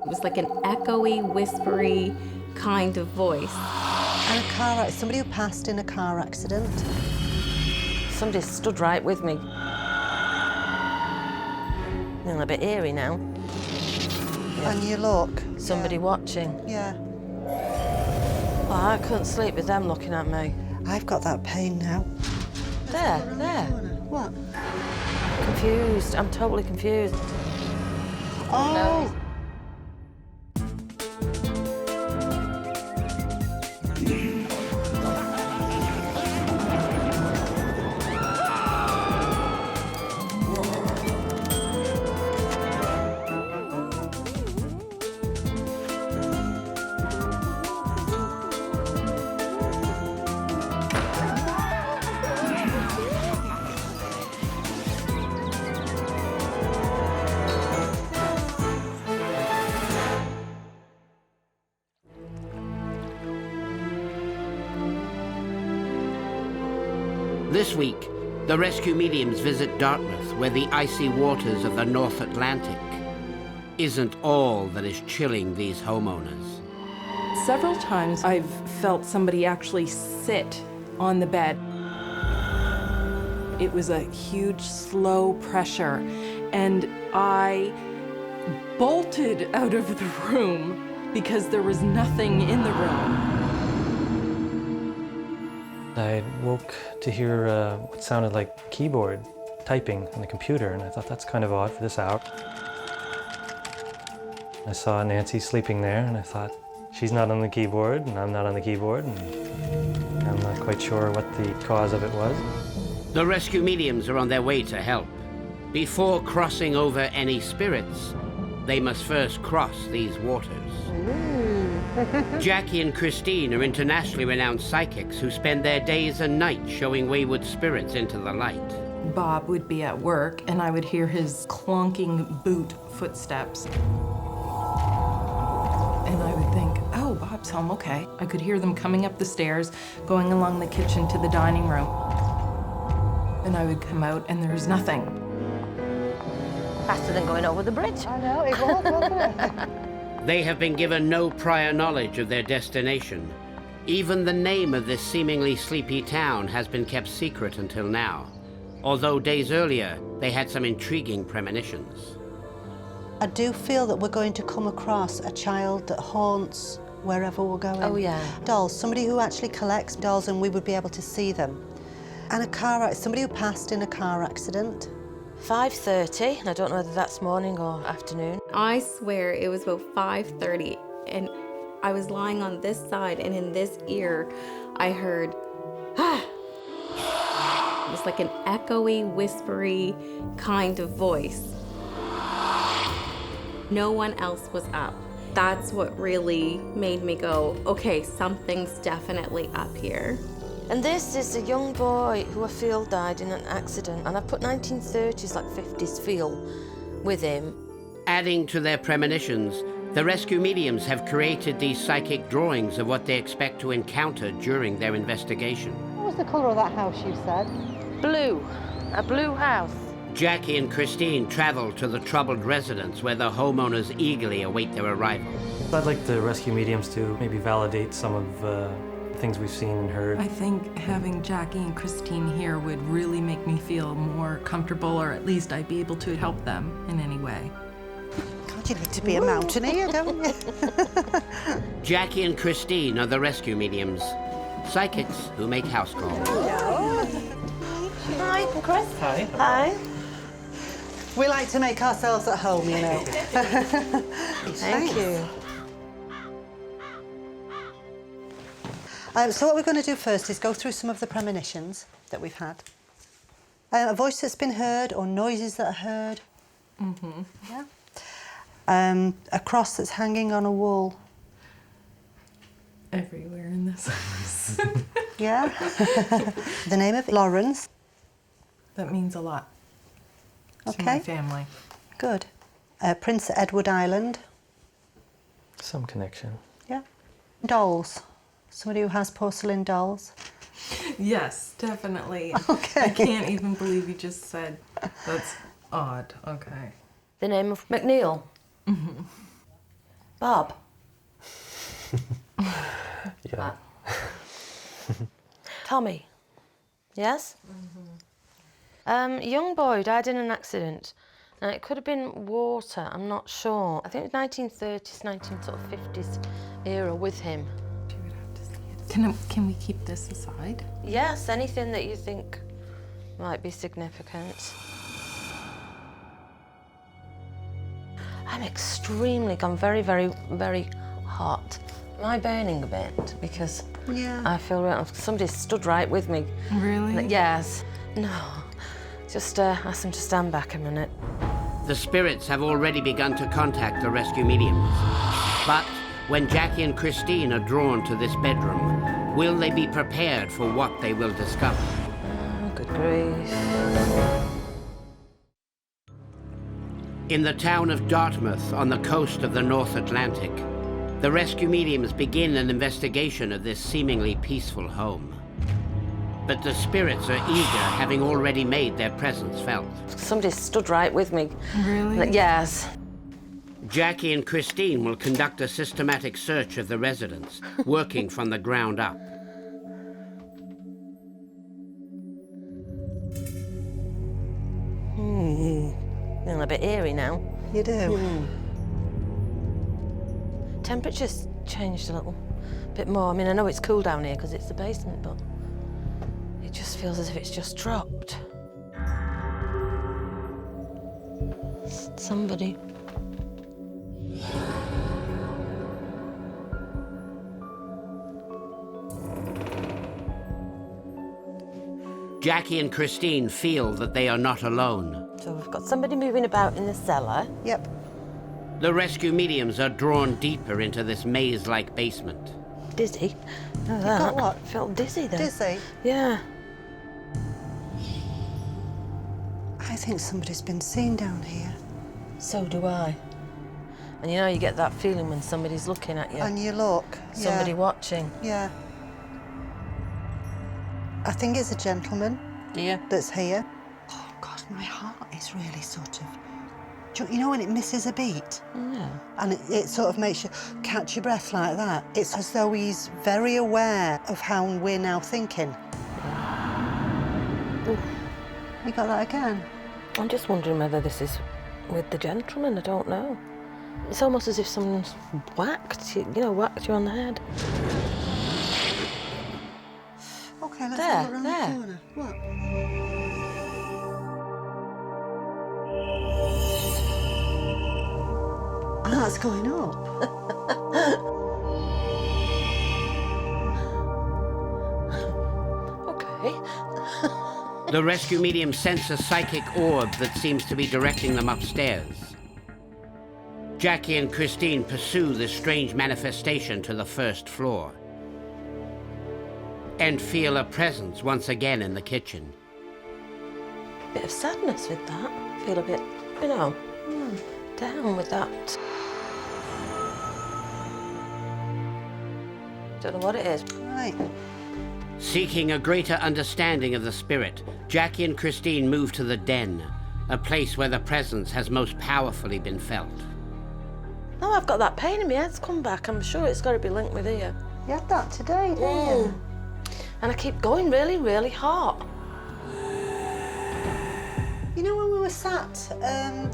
It was like an echoey, whispery kind of voice. And a car, somebody who passed in a car accident. Somebody stood right with me. Feeling a bit eerie now. Yeah. And you look. Somebody watching. Yeah. Oh, I couldn't sleep with them looking at me. I've got that pain now. There. What? Confused. I'm totally confused. Oh! This week, the rescue mediums visit Dartmouth, where the icy waters of the North Atlantic isn't all that is chilling these homeowners. Several times I've felt somebody actually sit on the bed. It was a huge, slow pressure, and I bolted out of the room because there was nothing in the room. I woke to hear what sounded like keyboard typing on the computer, and I thought that's kind of odd for this hour. I saw Nancy sleeping there, and I thought, she's not on the keyboard, and I'm not on the keyboard, and I'm not quite sure what the cause of it was. The rescue mediums are on their way to help. Before crossing over any spirits, they must first cross these waters. Jackie and Christine are internationally renowned psychics who spend their days and nights showing wayward spirits into the light. Bob would be at work, and I would hear his clonking boot footsteps. And I would think, oh, Bob's home, okay. I could hear them coming up the stairs, going along the kitchen to the dining room. And I would come out, and there was nothing. Faster than going over the bridge. I know, it was, wasn't it? They have been given no prior knowledge of their destination. Even the name of this seemingly sleepy town has been kept secret until now, although days earlier they had some intriguing premonitions. I do feel that we're going to come across a child that haunts wherever we're going. Oh, yeah. Dolls, somebody who actually collects dolls, and we would be able to see them. And a car, somebody who passed in a car accident. 5:30, and I don't know whether that's morning or afternoon. I swear it was about 5:30, and I was lying on this side, and in this ear, I heard, ah. It was like an echoey, whispery kind of voice. No one else was up. That's what really made me go, okay, something's definitely up here. And this is a young boy who I feel died in an accident, and I put 1930s, like 50s feel with him. Adding to their premonitions, the rescue mediums have created these psychic drawings of what they expect to encounter during their investigation. What was the colour of that house you said? Blue, a blue house. Jackie and Christine travel to the troubled residence where the homeowners eagerly await their arrival. I'd like the rescue mediums to maybe validate some of the things we've seen and heard. I think having Jackie and Christine here would really make me feel more comfortable, or at least I'd be able to help them in any way. God, you need to be a mountaineer, don't you? Jackie and Christine are the rescue mediums, psychics who make house calls. Hi, Chris. Hi. Hi. We like to make ourselves at home, you know. Thank you. So what we're going to do first is go through some of the premonitions that we've had. A voice that's been heard, or noises that are heard. Mm-hmm. Yeah. A cross that's hanging on a wall. Everywhere in this house. Yeah. The name of Lawrence. That means a lot to my family. Good. Prince Edward Island. Some connection. Yeah. Dolls. Somebody who has porcelain dolls. Yes, definitely. Okay. I can't even believe you just said that's odd. Okay. The name of McNeil. Mm-hmm. Bob. Yeah. Tommy. Yes? Young boy died in an accident. Now, it could have been water, I'm not sure. I think it was 1930s, 1950s era with him. Can we keep this aside? Yes, anything that you think might be significant. I'm very, very, very hot. Am I burning a bit? Because Yeah. I feel somebody stood right with me. Really? Yes. No. Just ask them to stand back a minute. The spirits have already begun to contact the rescue mediums. But when Jackie and Christine are drawn to this bedroom, will they be prepared for what they will discover? Oh, good grief. In the town of Dartmouth, on the coast of the North Atlantic, the rescue mediums begin an investigation of this seemingly peaceful home. But the spirits are eager, having already made their presence felt. Somebody stood right with me. Really? Yes. Jackie and Christine will conduct a systematic search of the residence, working from the ground up. Feeling a bit eerie now. You do? Temperature's changed a little bit more. I mean, I know it's cool down here because it's the basement, but it just feels as if it's just dropped. Somebody. Jackie and Christine feel that they are not alone. So we've got somebody moving about in the cellar. Yep. The rescue mediums are drawn deeper into this maze-like basement. Dizzy. You got what? Felt dizzy then. Dizzy? Yeah. I think somebody's been seen down here. So do I. And you know, you get that feeling when somebody's looking at you. And you look. Somebody Yeah. watching. Yeah. I think it's a gentleman Yeah. that's here. Oh, God, my heart is really sort of... You know when it misses a beat? Yeah. And it sort of makes you catch your breath like that. It's as though he's very aware of how we're now thinking. Ooh. You got that again? I'm just wondering whether this is with the gentleman. I don't know. It's almost as if someone's whacked you, whacked you on the head. Okay, let's There, have a look round there. the corner. What? Oh, that's going up. Okay. The rescue mediums sense a psychic orb that seems to be directing them upstairs. Jackie and Christine pursue this strange manifestation to the first floor and feel a presence once again in the kitchen. Bit of sadness with that. Feel a bit, down with that. Don't know what it is. Right. Seeking a greater understanding of the spirit, Jackie and Christine move to the den, a place where the presence has most powerfully been felt. Oh, I've got that pain in my head's come back. I'm sure it's got to be linked with here. You had that today, didn't you? And I keep going really, really hot. You know when we were sat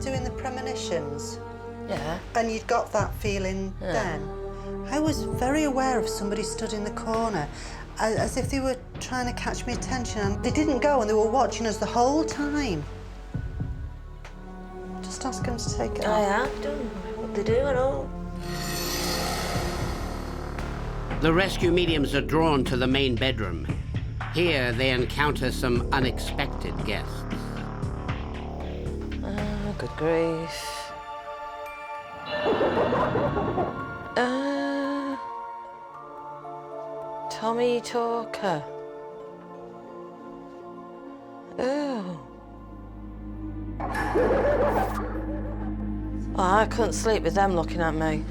doing the premonitions Yeah. and you'd got that feeling then? I was very aware of somebody stood in the corner as if they were trying to catch my attention, and they didn't go and they were watching us the whole time. Just ask them to take it I off. have done what they do and all. The rescue mediums are drawn to the main bedroom. Here they encounter some unexpected guests. Oh, good grief. Tommy Talker. Oh. Oh, I couldn't sleep with them looking at me.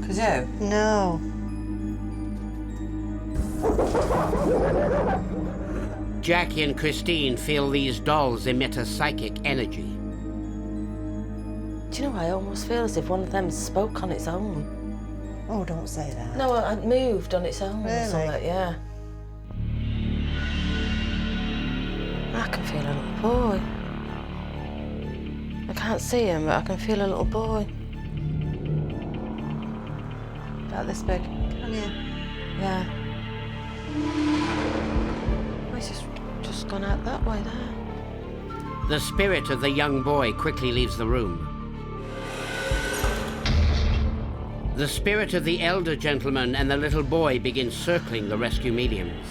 Could you? No. Jackie and Christine feel these dolls emit a psychic energy. Do you know, I almost feel as if one of them spoke on its own. Oh, don't say that. No, it moved on its own. Really? Or something, yeah. I can feel a little boy. I can't see him, but I can feel a little boy. About this big. Can you? Yeah. Oh, he's just gone out that way there. The spirit of the young boy quickly leaves the room. The spirit of the elder gentleman and the little boy begin circling the rescue mediums.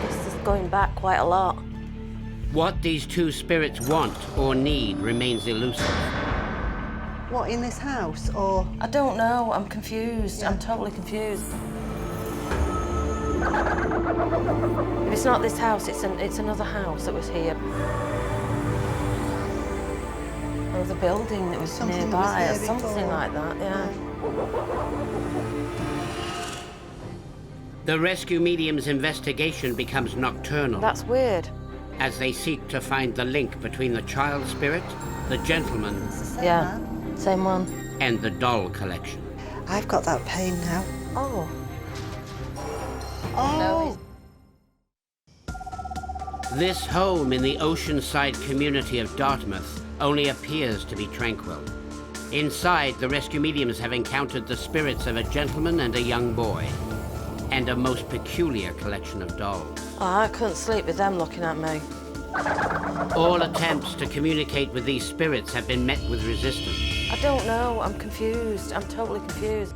This is going back quite a lot. What these two spirits want or need remains elusive. What, in this house, or? I don't know, I'm confused. Yeah. I'm totally confused. If it's not this house, it's another house that was here. Or the building that was Something that nearby, was or here something before. like that, yeah. The rescue medium's investigation becomes nocturnal That's weird. as they seek to find the link between the child spirit, the gentleman, It's the same Yeah, man. same one. and the doll collection. I've got that pain now. Oh, Oh! This home in the oceanside community of Dartmouth only appears to be tranquil. Inside, the rescue mediums have encountered the spirits of a gentleman and a young boy, and a most peculiar collection of dolls. oh, I couldn't sleep with them looking at me. All attempts to communicate with these spirits have been met with resistance. I don't know, I'm confused. I'm totally confused.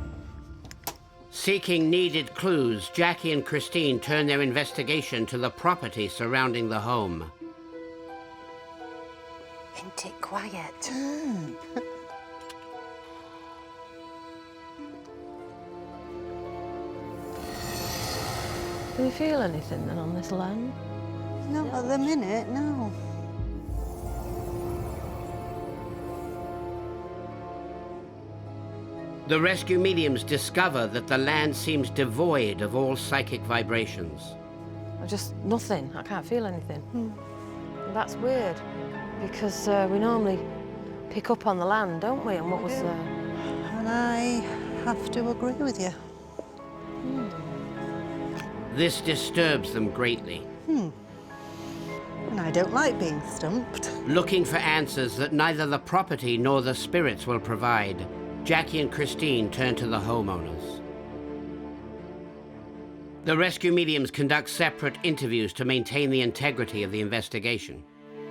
Seeking needed clues, Jackie and Christine turn their investigation to the property surrounding the home. Ain't it quiet? Can you feel anything then on this land? No, at the minute, no. The rescue mediums discover that the land seems devoid of all psychic vibrations. Nothing. I can't feel anything. And that's weird, because we normally pick up on the land, don't we? And what was there? And I have to agree with you. This disturbs them greatly. And I don't like being stumped. Looking for answers that neither the property nor the spirits will provide, Jackie and Christine turn to the homeowners. The rescue mediums conduct separate interviews to maintain the integrity of the investigation.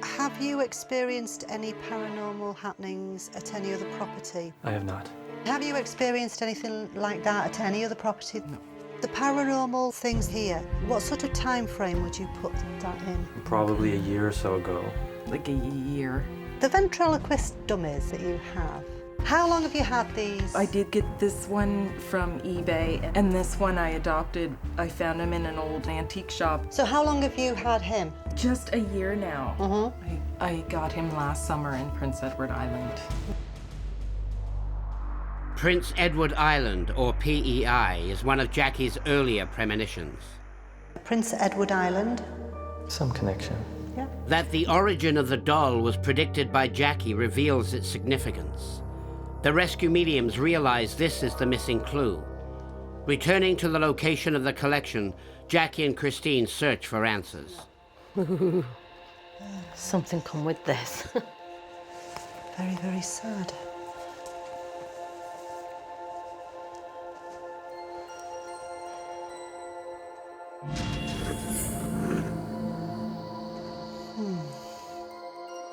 Have you experienced any paranormal happenings at any other property? I have not. Have you experienced anything like that at any other property? No. The paranormal things here, what sort of time frame would you put that in? Probably a year or so ago. Like a year. The ventriloquist dummies that you have, how long have you had these? I did get this one from eBay, and this one I adopted. I found him in an old antique shop. So how long have you had him? Just a year now. Mm-hmm. I got him last summer in Prince Edward Island. Prince Edward Island, or PEI, is one of Jackie's earlier premonitions. Prince Edward Island. Some connection. Yeah. That the origin of the doll was predicted by Jackie reveals its significance. The rescue mediums realize this is the missing clue. Returning to the location of the collection, Jackie and Christine search for answers. Something come with this. Very, very sad.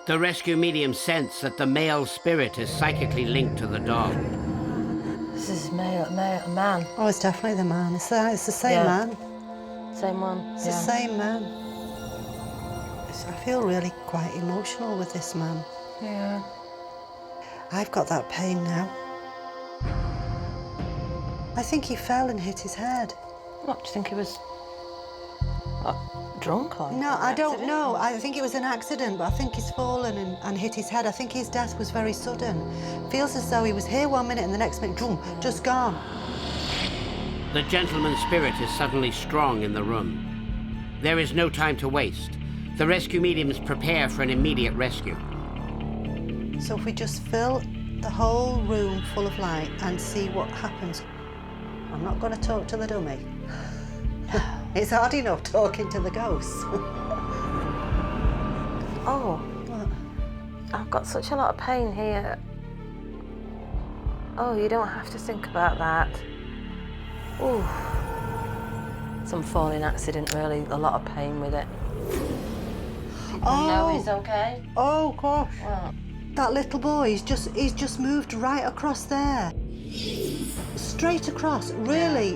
The rescue mediums sense that the male spirit is psychically linked to the doll. This is man. Oh, it's definitely the man. It's the same Yeah. man. Same one. It's the same man. I feel really quite emotional with this man. Yeah. I've got that pain now. I think he fell and hit his head. What, do you think he was drunk or? No, I don't know. I think it was an accident, but I think he's fallen and hit his head. I think his death was very sudden. Feels as though he was here 1 minute and the next minute, boom, just gone. The gentleman's spirit is suddenly strong in the room. There is no time to waste. The rescue mediums prepare for an immediate rescue. So if we just fill the whole room full of light and see what happens. I'm not going to talk to the dummy. It's hard enough talking to the ghosts. Oh, What? I've got such a lot of pain here. Oh, you don't have to think about that. Ooh. Some falling accident, really. A lot of pain with it. No, he's okay. Oh gosh. What? That little boy, he's just moved right across there. Straight across, really.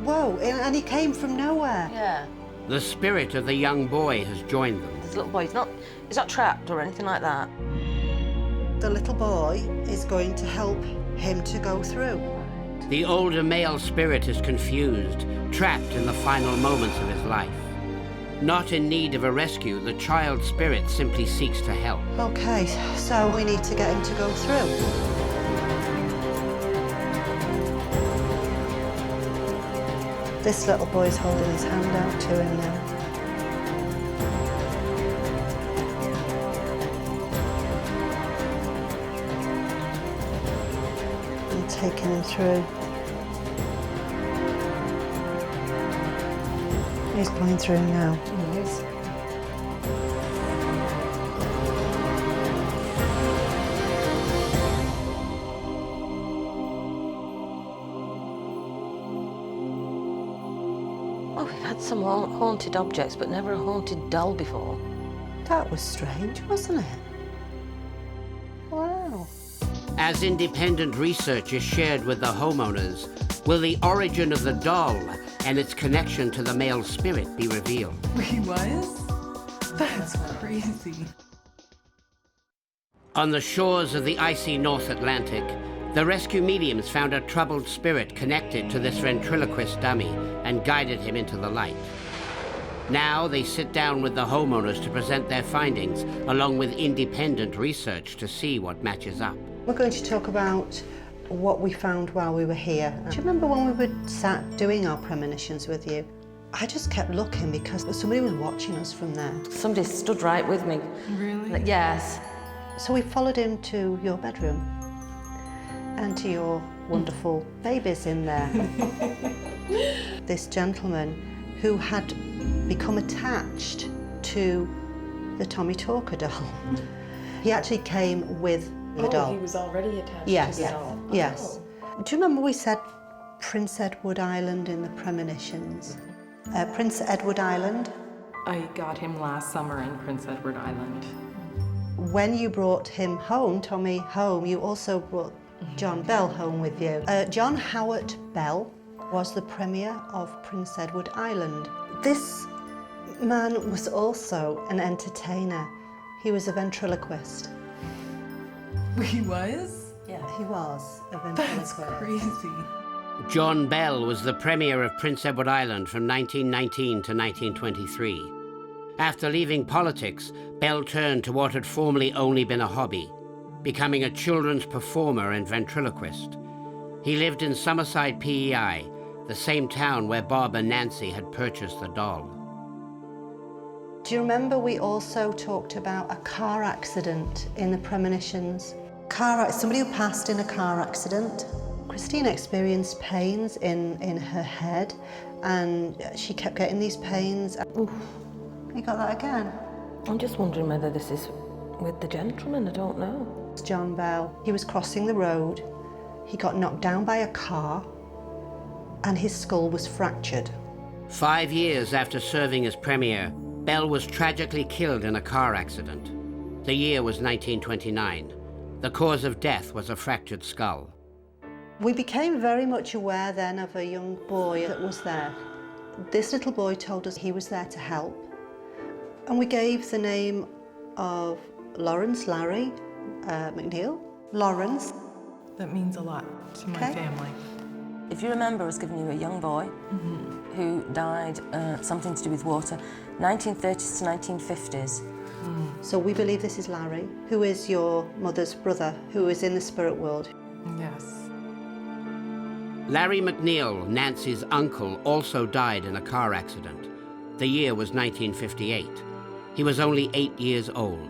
Whoa, and he came from nowhere. Yeah. The spirit of the young boy has joined them. This little boy, he's not trapped or anything like that. The little boy is going to help him to go through. The older male spirit is confused, trapped in the final moments of his life. Not in need of a rescue, the child spirit simply seeks to help. Okay, so we need to get him to go through. This little boy's holding his hand out to him now. And taking him through. He's going through now. He is. Oh, we've had some haunted objects, but never a haunted doll before. That was strange, wasn't it? Wow. As independent research is shared with the homeowners, will the origin of the doll and its connection to the male spirit be revealed? He was? That's crazy. On the shores of the icy North Atlantic, the rescue mediums found a troubled spirit connected to this ventriloquist dummy and guided him into the light. Now they sit down with the homeowners to present their findings, along with independent research to see what matches up. We're going to talk about what we found while we were here. Do you remember when we were sat doing our premonitions with you? I just kept looking because somebody was watching us from there. Somebody stood right with me. Really? Like, yes. So we followed him to your bedroom and to your wonderful babies in there. This gentleman who had become attached to the Tommy Talker doll. He actually came with the doll. He was already attached Yes, to the doll. yes. Do you remember we said Prince Edward Island in the premonitions? Prince Edward Island. I got him last summer in Prince Edward Island. When you brought him home, Tommy home, you also brought John Bell home with you. John Howard Bell was the Premier of Prince Edward Island. This man was also an entertainer. He was a ventriloquist. He was? Yeah. He was a That's ventriloquist. crazy. John Bell was the Premier of Prince Edward Island from 1919 to 1923. After leaving politics, Bell turned to what had formerly only been a hobby, becoming a children's performer and ventriloquist. He lived in Summerside, PEI, the same town where Bob and Nancy had purchased the doll. Do you remember we also talked about a car accident in the premonitions? Somebody who passed in a car accident. Christine experienced pains in her head and she kept getting these pains. Oof, you got that again? I'm just wondering whether this is with the gentleman. I don't know. It's John Bell. He was crossing the road. He got knocked down by a car and his skull was fractured. 5 years after serving as Premier, Bell was tragically killed in a car accident. The year was 1929. The cause of death was a fractured skull. We became very much aware then of a young boy that was there. This little boy told us he was there to help. And we gave the name of Lawrence Larry McNeil. Lawrence. That means a lot to my Okay. family. If you remember us giving you a young boy who died, something to do with water, 1930s to 1950s. So we believe this is Larry, who is your mother's brother, who is in the spirit world. Yes. Larry McNeil, Nancy's uncle, also died in a car accident. The year was 1958. He was only 8 years old.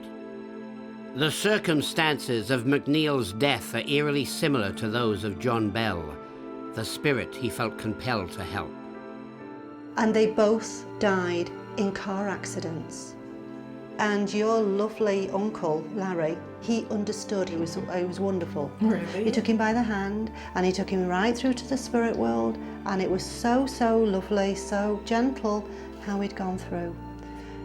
The circumstances of McNeil's death are eerily similar to those of John Bell, the spirit he felt compelled to help. And they both died in car accidents. And your lovely uncle, Larry, he understood. He was wonderful. Really? He took him by the hand and he took him right through to the spirit world, and it was so, so lovely, so gentle how he'd gone through.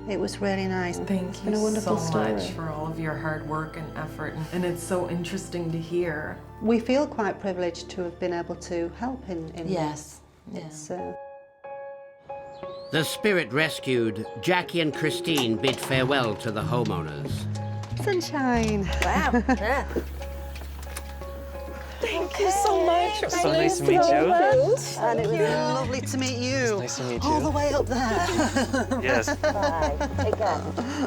It was really nice. Thank It's been you a wonderful so story. much for all of your hard work and effort, and it's so interesting to hear. We feel quite privileged to have been able to help in Yes. this. The spirit rescued, Jackie and Christine bid farewell to the homeowners. Sunshine. Wow. Yeah. Thank you so much. So nice to meet you. And it was lovely to meet you. Nice to meet All you. the way up there. Yes. Bye. Take care.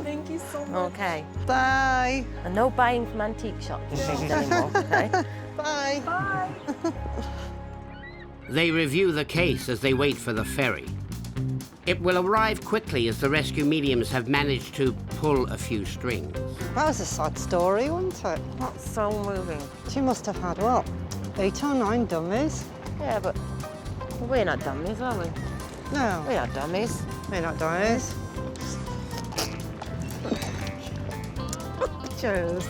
Thank you so much. Okay. Bye. And no buying from antique shops anymore, okay? Bye. They review the case as they wait for the ferry. It will arrive quickly as the rescue mediums have managed to pull a few strings. That was a sad story, wasn't it? That's so moving. She must have had, what, 8 or 9 dummies? Yeah, but we're not dummies, are we? No, We're not dummies. we're not dummies. Cheers.